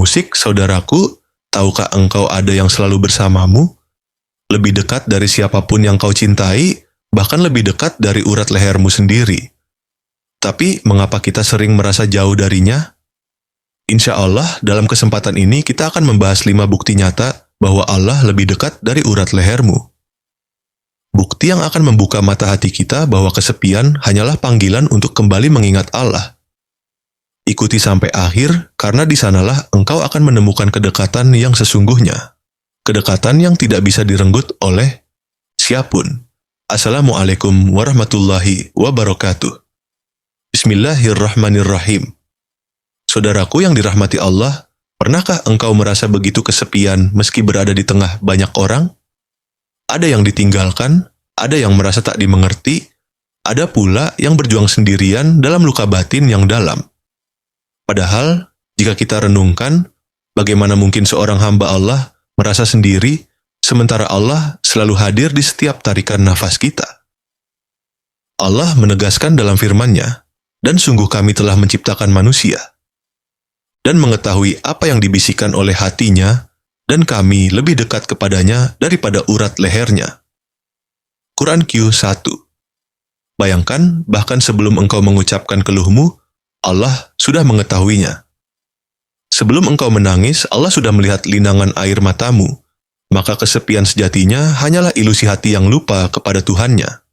musik, saudaraku, tahukah engkau ada yang selalu bersamamu? Lebih dekat dari siapapun yang kau cintai, bahkan lebih dekat dari urat lehermu sendiri. Tapi, mengapa kita sering merasa jauh darinya? Insya Allah, dalam kesempatan ini kita akan membahas 5 bukti nyata bahwa Allah lebih dekat dari urat lehermu. Bukti yang akan membuka mata hati kita bahwa kesepian hanyalah panggilan untuk kembali mengingat Allah. Ikuti sampai akhir, karena di sanalah engkau akan menemukan kedekatan yang sesungguhnya. Kedekatan yang tidak bisa direnggut oleh siapapun. Assalamualaikum warahmatullahi wabarakatuh. Bismillahirrahmanirrahim. Saudaraku yang dirahmati Allah, pernahkah engkau merasa begitu kesepian meski berada di tengah banyak orang? Ada yang ditinggalkan, ada yang merasa tak dimengerti, ada pula yang berjuang sendirian dalam luka batin yang dalam. Padahal, jika kita renungkan, bagaimana mungkin seorang hamba Allah merasa sendiri, sementara Allah selalu hadir di setiap tarikan nafas kita. Allah menegaskan dalam firman-Nya, dan sungguh kami telah menciptakan manusia, dan mengetahui apa yang dibisikkan oleh hatinya, dan kami lebih dekat kepadanya daripada urat lehernya. Quran Q1. Bayangkan, bahkan sebelum engkau mengucapkan keluhmu, Allah sudah mengetahuinya. Sebelum engkau menangis, Allah sudah melihat linangan air matamu, maka kesepian sejatinya hanyalah ilusi hati yang lupa kepada Tuhannya.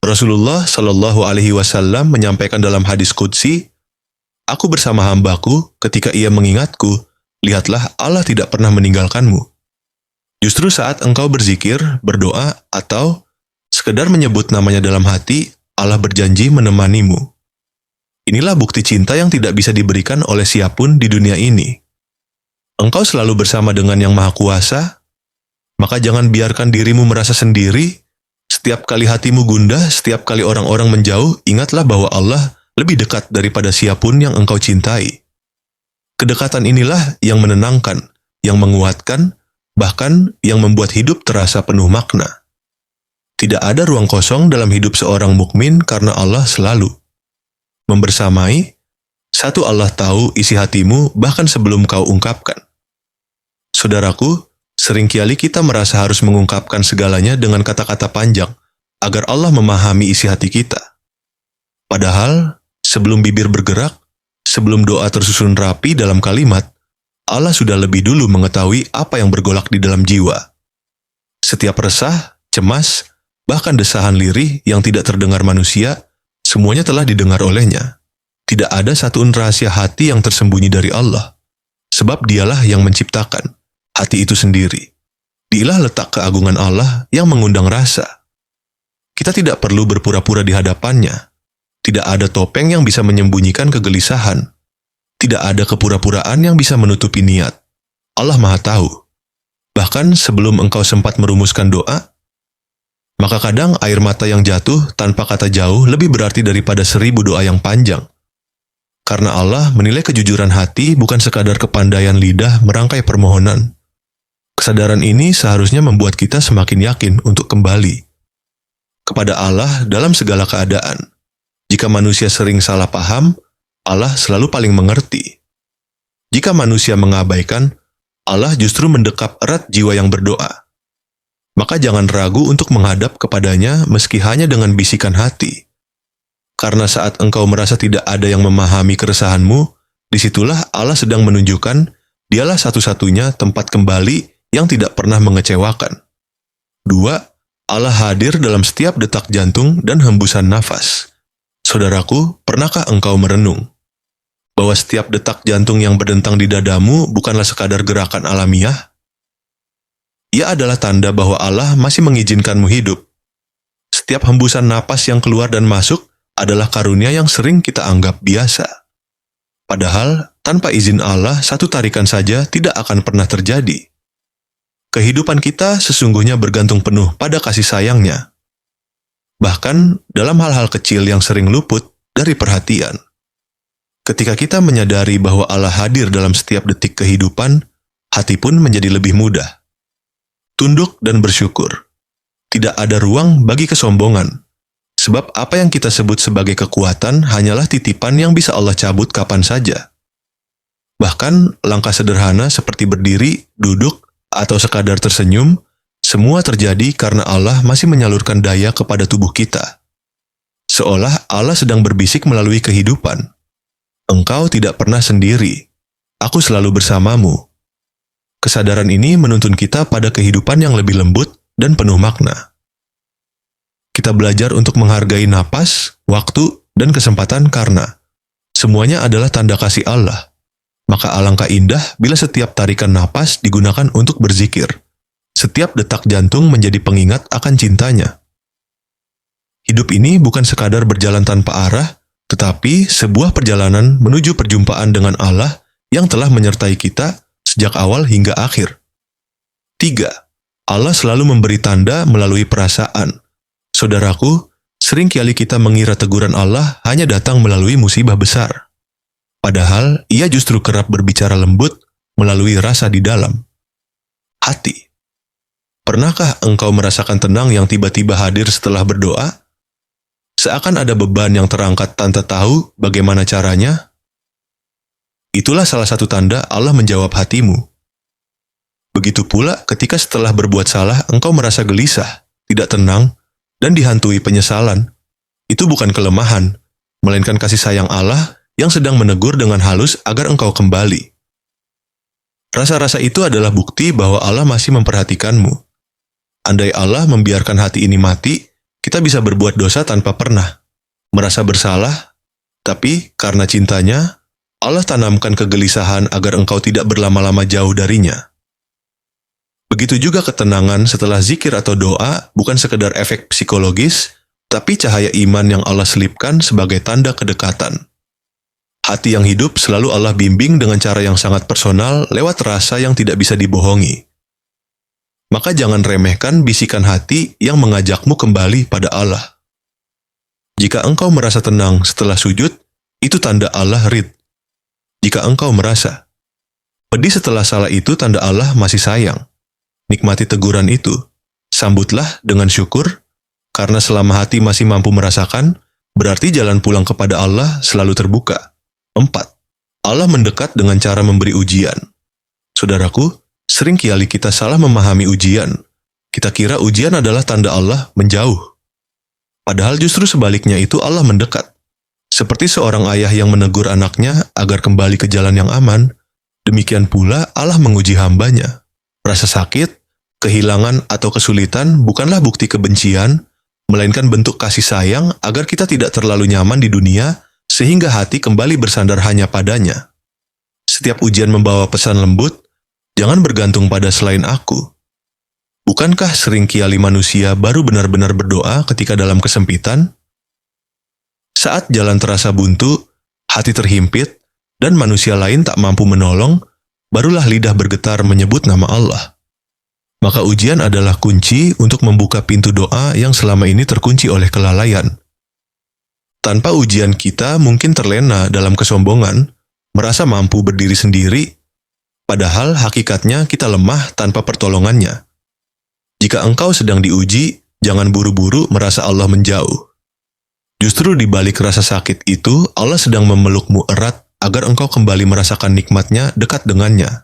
Rasulullah Shallallahu Alaihi Wasallam menyampaikan dalam hadis qudsi, "Aku bersama hambaku ketika ia mengingatku, lihatlah Allah tidak pernah meninggalkanmu." Justru saat engkau berzikir, berdoa, atau sekedar menyebut namanya dalam hati, Allah berjanji menemanimu. Inilah bukti cinta yang tidak bisa diberikan oleh siapapun di dunia ini. Engkau selalu bersama dengan Yang Maha Kuasa, maka jangan biarkan dirimu merasa sendiri. Setiap kali hatimu gundah, setiap kali orang-orang menjauh, ingatlah bahwa Allah lebih dekat daripada siapapun yang engkau cintai. Kedekatan inilah yang menenangkan, yang menguatkan, bahkan yang membuat hidup terasa penuh makna. Tidak ada ruang kosong dalam hidup seorang mukmin karena Allah selalu membersamai. Satu, Allah tahu isi hatimu bahkan sebelum kau ungkapkan. Saudaraku, seringkali kita merasa harus mengungkapkan segalanya dengan kata-kata panjang agar Allah memahami isi hati kita. Padahal, sebelum bibir bergerak, sebelum doa tersusun rapi dalam kalimat, Allah sudah lebih dulu mengetahui apa yang bergolak di dalam jiwa. Setiap resah, cemas, bahkan desahan lirih yang tidak terdengar manusia, semuanya telah didengar olehnya. Tidak ada satu rahasia hati yang tersembunyi dari Allah, sebab Dialah yang menciptakan hati itu sendiri. Dialah letak keagungan Allah yang mengundang rasa. Kita tidak perlu berpura-pura di hadapannya. Tidak ada topeng yang bisa menyembunyikan kegelisahan. Tidak ada kepura-puraan yang bisa menutupi niat. Allah Maha Tahu. Bahkan sebelum engkau sempat merumuskan doa, maka kadang air mata yang jatuh tanpa kata jauh lebih berarti daripada 1000 doa yang panjang. Karena Allah menilai kejujuran hati bukan sekadar kepandaian lidah merangkai permohonan. Kesadaran ini seharusnya membuat kita semakin yakin untuk kembali kepada Allah dalam segala keadaan. Jika manusia sering salah paham, Allah selalu paling mengerti. Jika manusia mengabaikan, Allah justru mendekap erat jiwa yang berdoa. Maka jangan ragu untuk menghadap kepadanya meski hanya dengan bisikan hati. Karena saat engkau merasa tidak ada yang memahami keresahanmu, disitulah Allah sedang menunjukkan Dialah satu-satunya tempat kembali yang tidak pernah mengecewakan. 2. Allah hadir dalam setiap detak jantung dan hembusan nafas. Saudaraku, pernahkah engkau merenung bahwa setiap detak jantung yang berdentang di dadamu bukanlah sekadar gerakan alamiah? Ia adalah tanda bahwa Allah masih mengizinkanmu hidup. Setiap hembusan napas yang keluar dan masuk adalah karunia yang sering kita anggap biasa. Padahal, tanpa izin Allah, satu tarikan saja tidak akan pernah terjadi. Kehidupan kita sesungguhnya bergantung penuh pada kasih sayang-Nya. Bahkan, dalam hal-hal kecil yang sering luput dari perhatian. Ketika kita menyadari bahwa Allah hadir dalam setiap detik kehidupan, hati pun menjadi lebih mudah. Tunduk dan bersyukur. Tidak ada ruang bagi kesombongan. Sebab apa yang kita sebut sebagai kekuatan hanyalah titipan yang bisa Allah cabut kapan saja. Bahkan langkah sederhana seperti berdiri, duduk, atau sekadar tersenyum, semua terjadi karena Allah masih menyalurkan daya kepada tubuh kita. Seolah Allah sedang berbisik melalui kehidupan. Engkau tidak pernah sendiri. Aku selalu bersamamu. Kesadaran ini menuntun kita pada kehidupan yang lebih lembut dan penuh makna. Kita belajar untuk menghargai napas, waktu, dan kesempatan karena semuanya adalah tanda kasih Allah. Maka alangkah indah bila setiap tarikan napas digunakan untuk berzikir. Setiap detak jantung menjadi pengingat akan cintanya. Hidup ini bukan sekadar berjalan tanpa arah, tetapi sebuah perjalanan menuju perjumpaan dengan Allah yang telah menyertai kita sejak awal hingga akhir. 3. Allah selalu memberi tanda melalui perasaan. Saudaraku, seringkali kita mengira teguran Allah hanya datang melalui musibah besar. Padahal, ia justru kerap berbicara lembut melalui rasa di dalam hati. Pernahkah engkau merasakan tenang yang tiba-tiba hadir setelah berdoa? Seakan ada beban yang terangkat tanpa tahu bagaimana caranya? Itulah salah satu tanda Allah menjawab hatimu. Begitu pula ketika setelah berbuat salah engkau merasa gelisah, tidak tenang, dan dihantui penyesalan. Itu bukan kelemahan, melainkan kasih sayang Allah yang sedang menegur dengan halus agar engkau kembali. Rasa-rasa itu adalah bukti bahwa Allah masih memperhatikanmu. Andai Allah membiarkan hati ini mati, kita bisa berbuat dosa tanpa pernah merasa bersalah, tapi karena cintanya, Allah tanamkan kegelisahan agar engkau tidak berlama-lama jauh darinya. Begitu juga ketenangan setelah zikir atau doa bukan sekedar efek psikologis, tapi cahaya iman yang Allah selipkan sebagai tanda kedekatan. Hati yang hidup selalu Allah bimbing dengan cara yang sangat personal lewat rasa yang tidak bisa dibohongi. Maka jangan remehkan bisikan hati yang mengajakmu kembali pada Allah. Jika engkau merasa tenang setelah sujud, itu tanda Allah rid. Jika engkau merasa pedih setelah salah, itu tanda Allah masih sayang. Nikmati teguran itu. Sambutlah dengan syukur, karena selama hati masih mampu merasakan, berarti jalan pulang kepada Allah selalu terbuka. 4. Allah mendekat dengan cara memberi ujian. Saudaraku, seringkali kita salah memahami ujian. Kita kira ujian adalah tanda Allah menjauh. Padahal justru sebaliknya, itu Allah mendekat. Seperti seorang ayah yang menegur anaknya agar kembali ke jalan yang aman, demikian pula Allah menguji hambanya. Rasa sakit, kehilangan, atau kesulitan bukanlah bukti kebencian, melainkan bentuk kasih sayang agar kita tidak terlalu nyaman di dunia, sehingga hati kembali bersandar hanya padanya. Setiap ujian membawa pesan lembut, jangan bergantung pada selain aku. Bukankah seringkali manusia baru benar-benar berdoa ketika dalam kesempitan? Saat jalan terasa buntu, hati terhimpit, dan manusia lain tak mampu menolong, barulah lidah bergetar menyebut nama Allah. Maka ujian adalah kunci untuk membuka pintu doa yang selama ini terkunci oleh kelalaian. Tanpa ujian kita mungkin terlena dalam kesombongan, merasa mampu berdiri sendiri, padahal hakikatnya kita lemah tanpa pertolongannya. Jika engkau sedang diuji, jangan buru-buru merasa Allah menjauh. Justru di balik rasa sakit itu, Allah sedang memelukmu erat agar engkau kembali merasakan nikmatnya dekat dengannya.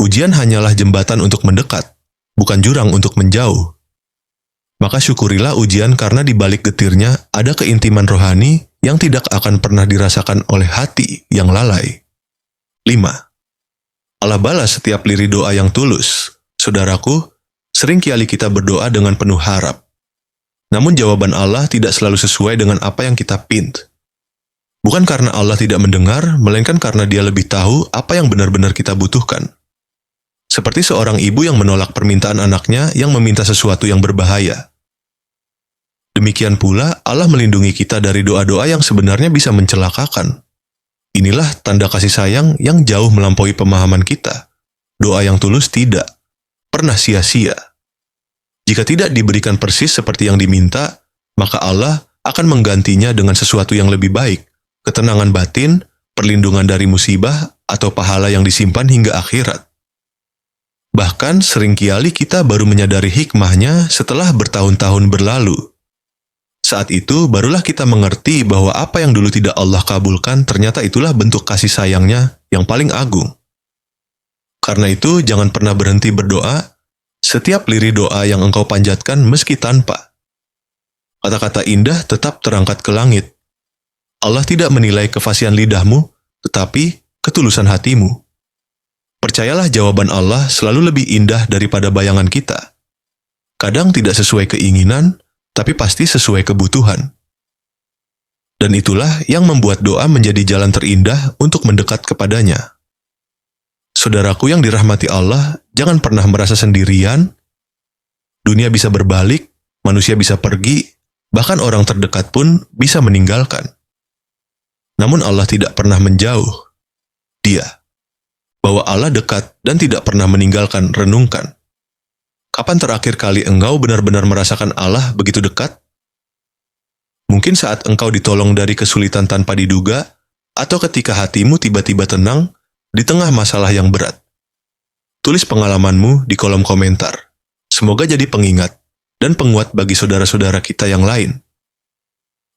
Ujian hanyalah jembatan untuk mendekat, bukan jurang untuk menjauh. Maka syukurilah ujian karena di balik getirnya ada keintiman rohani yang tidak akan pernah dirasakan oleh hati yang lalai. 5. Allah balas setiap lirik doa yang tulus. Saudaraku, seringkali kita berdoa dengan penuh harap. Namun jawaban Allah tidak selalu sesuai dengan apa yang kita pint. Bukan karena Allah tidak mendengar, melainkan karena Dia lebih tahu apa yang benar-benar kita butuhkan. Seperti seorang ibu yang menolak permintaan anaknya yang meminta sesuatu yang berbahaya. Demikian pula Allah melindungi kita dari doa-doa yang sebenarnya bisa mencelakakan. Inilah tanda kasih sayang yang jauh melampaui pemahaman kita. Doa yang tulus tidak pernah sia-sia. Jika tidak diberikan persis seperti yang diminta, maka Allah akan menggantinya dengan sesuatu yang lebih baik, ketenangan batin, perlindungan dari musibah, atau pahala yang disimpan hingga akhirat. Bahkan seringkali kita baru menyadari hikmahnya setelah bertahun-tahun berlalu. Saat itu barulah kita mengerti bahwa apa yang dulu tidak Allah kabulkan ternyata itulah bentuk kasih sayangnya yang paling agung. Karena itu jangan pernah berhenti berdoa, setiap lirik doa yang engkau panjatkan meski tanpa. Kata-kata indah tetap terangkat ke langit. Allah tidak menilai kefasihan lidahmu, tetapi ketulusan hatimu. Percayalah jawaban Allah selalu lebih indah daripada bayangan kita. Kadang tidak sesuai keinginan, tapi pasti sesuai kebutuhan. Dan itulah yang membuat doa menjadi jalan terindah untuk mendekat kepadanya. Saudaraku yang dirahmati Allah, jangan pernah merasa sendirian. Dunia bisa berbalik, manusia bisa pergi, bahkan orang terdekat pun bisa meninggalkan. Namun Allah tidak pernah menjauh. Dia, bahwa Allah dekat dan tidak pernah meninggalkan, renungkan. Kapan terakhir kali engkau benar-benar merasakan Allah begitu dekat? Mungkin saat engkau ditolong dari kesulitan tanpa diduga, atau ketika hatimu tiba-tiba tenang di tengah masalah yang berat. Tulis pengalamanmu di kolom komentar. Semoga jadi pengingat dan penguat bagi saudara-saudara kita yang lain.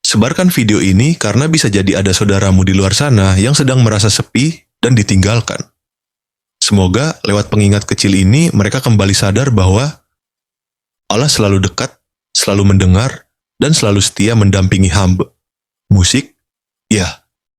Sebarkan video ini karena bisa jadi ada saudaramu di luar sana yang sedang merasa sepi dan ditinggalkan. Semoga lewat pengingat kecil ini mereka kembali sadar bahwa Allah selalu dekat, selalu mendengar, dan selalu setia mendampingi hamba. Musik, ya,